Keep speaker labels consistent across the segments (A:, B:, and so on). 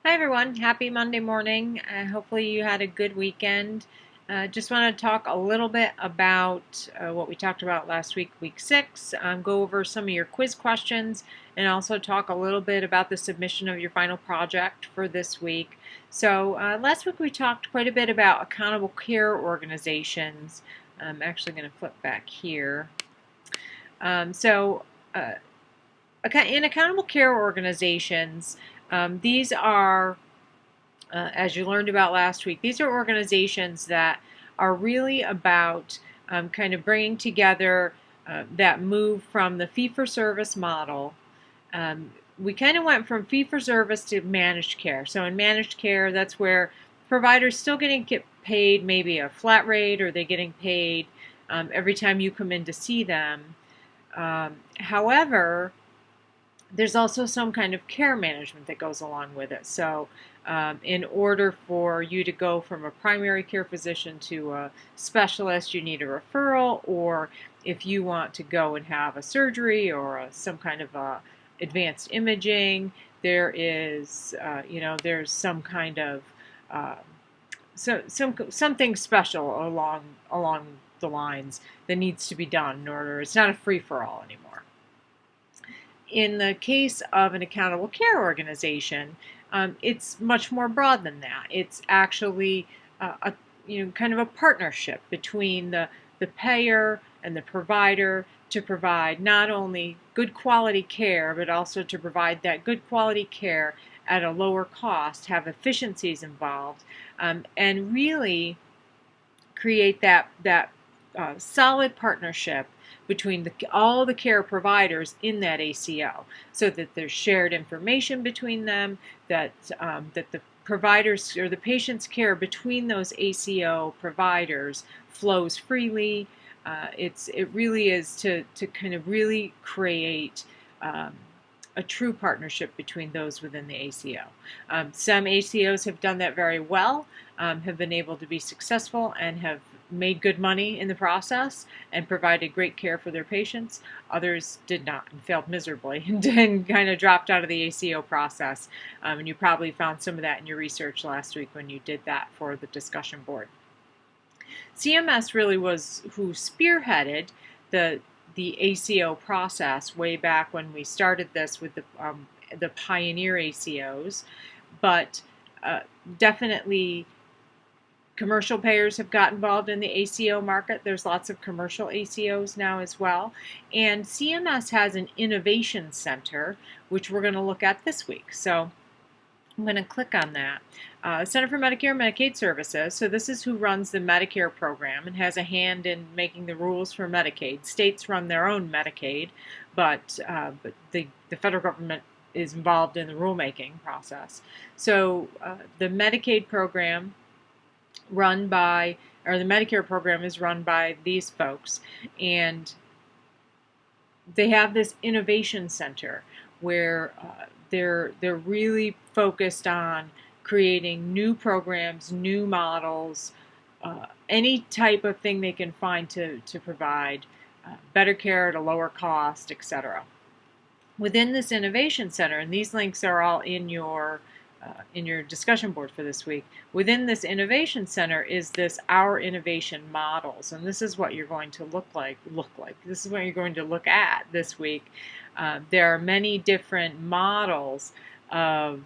A: Hi everyone, happy Monday morning. Hopefully you had a good weekend. Just want to talk a little bit about what we talked about last week, week 6, go over some of your quiz questions, and also talk a little bit about the submission of your final project for this week. So last week we talked quite a bit about accountable care organizations. I'm actually going to flip back here. Um, so uh, in accountable care organizations, these are as you learned about last week, these are organizations that are really about kind of bringing together that move from the fee-for-service model. We kind of went from fee-for-service to managed care. So in managed care, that's where providers still get paid maybe a flat rate, or they're getting paid every time you come in to see them. However, there's also some kind of care management that goes along with it. So in order for you to go from a primary care physician to a specialist, you need a referral, or if you want to go and have a surgery or some kind of advanced imaging, there is, there's some kind of uh, something special along the lines that needs to be done in order. It's not a free for all anymore. In the case of an accountable care organization, it's much more broad than that. It's actually kind of a partnership between the payer and the provider to provide not only good quality care, but also to provide that good quality care at a lower cost, have efficiencies involved, and really create that solid partnership between all the care providers in that ACO, so that there's shared information between them, that the providers or the patient's care between those ACO providers flows freely. It really is to kind of really create a true partnership between those within the ACO. Some ACOs have done that very well, have been able to be successful, and have made good money in the process and provided great care for their patients. Others did not and failed miserably and kind of dropped out of the ACO process. And you probably found some of that in your research last week when you did that for the discussion board. CMS really was who spearheaded the ACO process way back when we started this with the pioneer ACOs, but definitely commercial payers have got involved in the ACO market. There's lots of commercial ACOs now as well. And CMS has an innovation center, which we're going to look at this week. So I'm going to click on that. Center for Medicare and Medicaid Services. So this is who runs the Medicare program and has a hand in making the rules for Medicaid. States run their own Medicaid, but the federal government is involved in the rulemaking process. So the Medicaid program the Medicare program is run by these folks, and they have this innovation center where they're really focused on creating new programs, new models, any type of thing they can find to provide better care at a lower cost, etc. Within this innovation center, and these links are all in your discussion board for this week, within this innovation center is this Our Innovation Models, and this is what you're going to look like. This is what you're going to look at this week. There are many different models of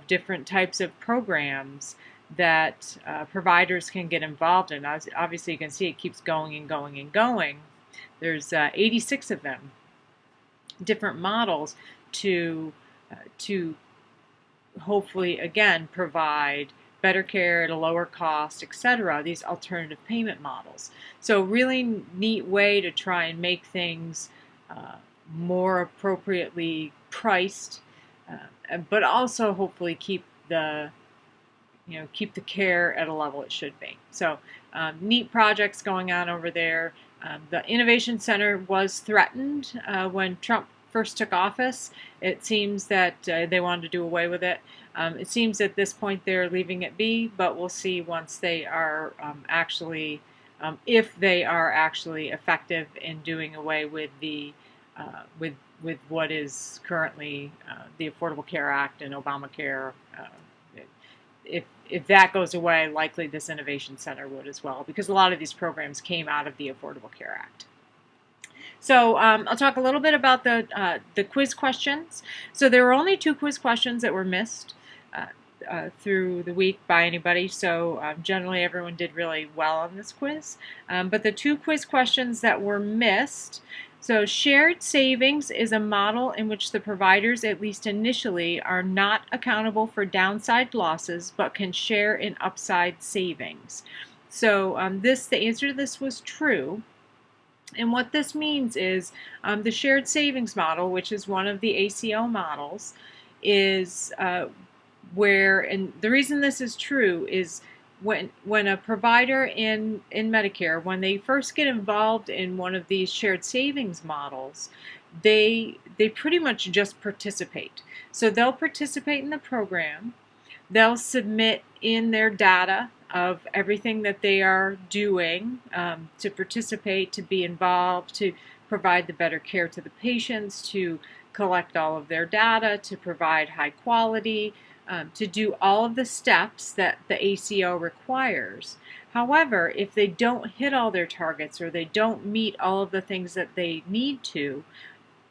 A: different types of programs that providers can get involved in. Obviously, you can see it keeps going and going and going. There's 86 of them, different models to hopefully, again, provide better care at a lower cost, etc., these alternative payment models. So really neat way to try and make things more appropriately priced, but also hopefully keep the care at a level it should be. So neat projects going on over there. The Innovation Center was threatened when Trump first took office. It seems that they wanted to do away with it. It seems at this point they're leaving it be, but we'll see once they are if they are actually effective in doing away with what is currently the Affordable Care Act and Obamacare. If that goes away, likely this Innovation Center would as well, because a lot of these programs came out of the Affordable Care Act. So I'll talk a little bit about the quiz questions. So there were only 2 quiz questions that were missed through the week by anybody. So generally everyone did really well on this quiz. But the 2 quiz questions that were missed. So shared savings is a model in which the providers, at least initially, are not accountable for downside losses but can share in upside savings. So the answer to this was true. And what this means is the shared savings model, which is one of the ACO models, is where, and the reason this is true is when a provider in Medicare, when they first get involved in one of these shared savings models, they pretty much just participate. So they'll participate in the program, they'll submit in their data of everything that they are doing to participate, to be involved, to provide the better care to the patients, to collect all of their data, to provide high quality, to do all of the steps that the ACO requires. However, if they don't hit all their targets or they don't meet all of the things that they need to,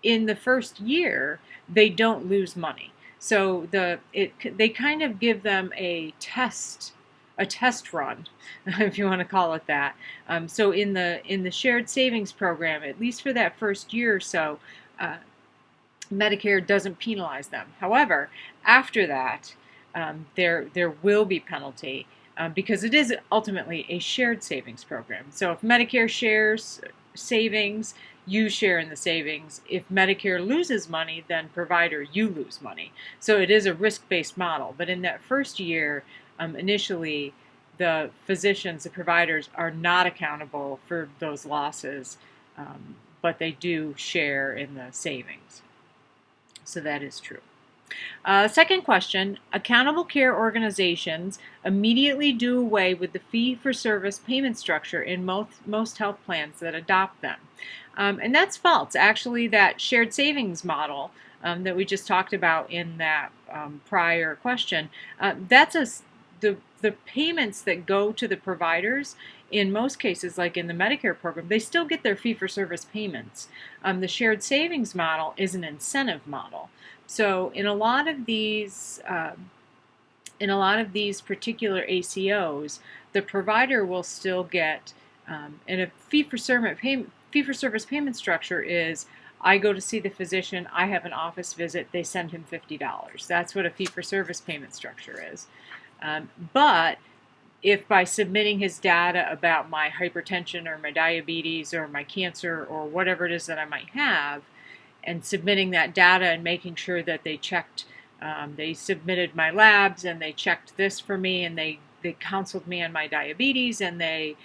A: in the first year, they don't lose money. So they kind of give them a test run, if you want to call it that. So in the shared savings program, at least for that first year or so, Medicare doesn't penalize them. However, after that, there will be penalty because it is ultimately a shared savings program. So if Medicare shares savings, you share in the savings. If Medicare loses money, then provider, you lose money. So it is a risk-based model. But in that first year, initially, the physicians, the providers, are not accountable for those losses, but they do share in the savings. So that is true. Second question, accountable care organizations immediately do away with the fee-for-service payment structure in most health plans that adopt them. And that's false. Actually, that shared savings model that we just talked about in that prior question, the payments that go to the providers, in most cases, like in the Medicare program, they still get their fee-for-service payments. The shared savings model is an incentive model. So in a lot of these particular ACOs, the provider will still get, and a fee-for-service payment structure is, I go to see the physician, I have an office visit, they send him $50. That's what a fee-for-service payment structure is. But if by submitting his data about my hypertension or my diabetes or my cancer or whatever it is that I might have, and submitting that data and making sure that they checked, they submitted my labs and they checked this for me and they counseled me on my diabetes and they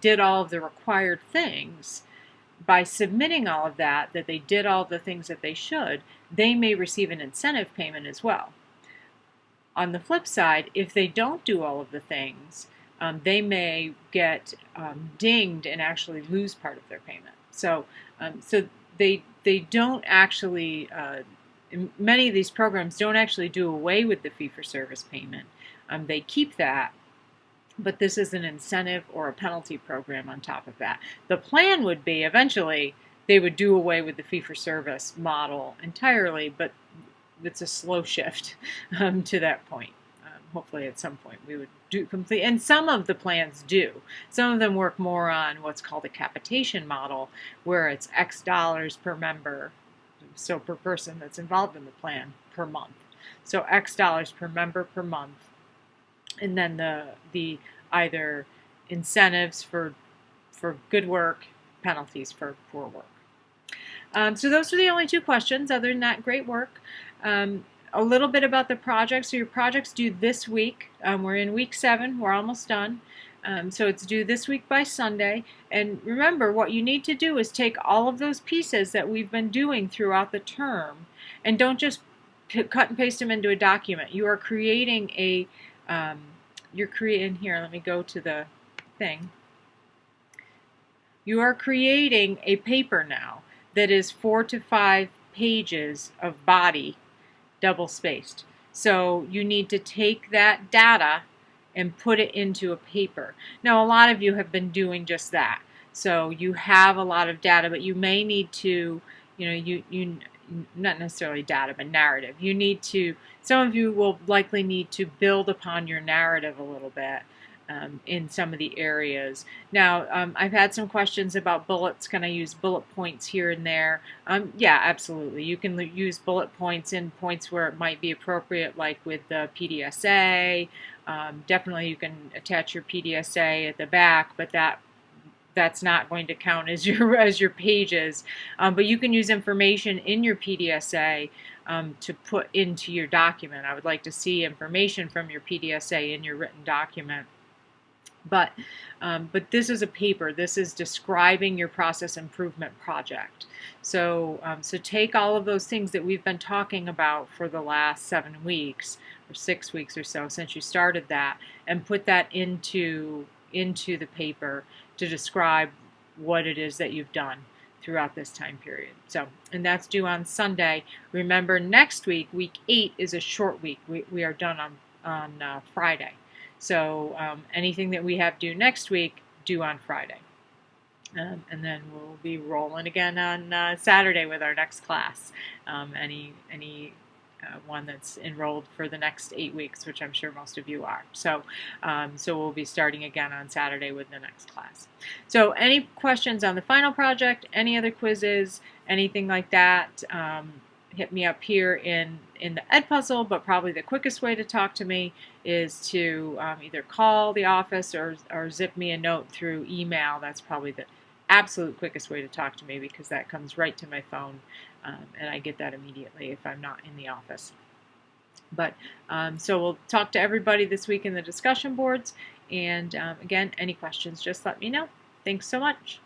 A: did all of the required things. By submitting all of that they did all the things that they should, they may receive an incentive payment as well. On the flip side, if they don't do all of the things, they may get dinged and actually lose part of their payment. So they don't actually, many of these programs don't actually do away with the fee-for-service payment. They keep that, but this is an incentive or a penalty program on top of that. The plan would be eventually they would do away with the fee-for-service model entirely, but it's a slow shift to that point. Hopefully at some point we would do complete, and some of the plans do. Some of them work more on what's called a capitation model, where it's X dollars per member, so per person that's involved in the plan per month. So X dollars per member per month, and then the either incentives for good work, penalties for poor work. So those are the only 2 questions. Other than that, great work. A little bit about the project. So your project's due this week. We're in week 7. We're almost done. So it's due this week by Sunday. And remember, what you need to do is take all of those pieces that we've been doing throughout the term and don't just cut and paste them into a document. You are creating a, here, let me go to the thing. You are creating a paper now that is 4 to 5 pages of body double spaced. So you need to take that data and put it into a paper. Now, a lot of you have been doing just that. So you have a lot of data, but you may need to, you not necessarily data, but narrative. You need to, some of you will likely need to build upon your narrative a little bit in some of the areas. Now, I've had some questions about bullets. Can I use bullet points here and there? Yeah, absolutely. You can use bullet points in points where it might be appropriate, like with the PDSA. Definitely you can attach your PDSA at the back, but that's not going to count as your pages. But you can use information in your PDSA to put into your document. I would like to see information from your PDSA in your written document. But this is a paper. This is describing your process improvement project. So take all of those things that we've been talking about for the last 7 weeks or 6 weeks or so since you started that, and put that into the paper to describe what it is that you've done throughout this time period. So, and that's due on Sunday. Remember, next week, week 8, is a short week. We are done on Friday. So anything that we have due next week, due on Friday. And then we'll be rolling again on Saturday with our next class. Any one that's enrolled for the next 8 weeks, which I'm sure most of you are. So we'll be starting again on Saturday with the next class. So any questions on the final project, any other quizzes, anything like that, hit me up here in the Edpuzzle, but probably the quickest way to talk to me is to either call the office or zip me a note through email. That's probably the absolute quickest way to talk to me, because that comes right to my phone, and I get that immediately if I'm not in the office. But so we'll talk to everybody this week in the discussion boards, and again, any questions, just let me know. Thanks so much.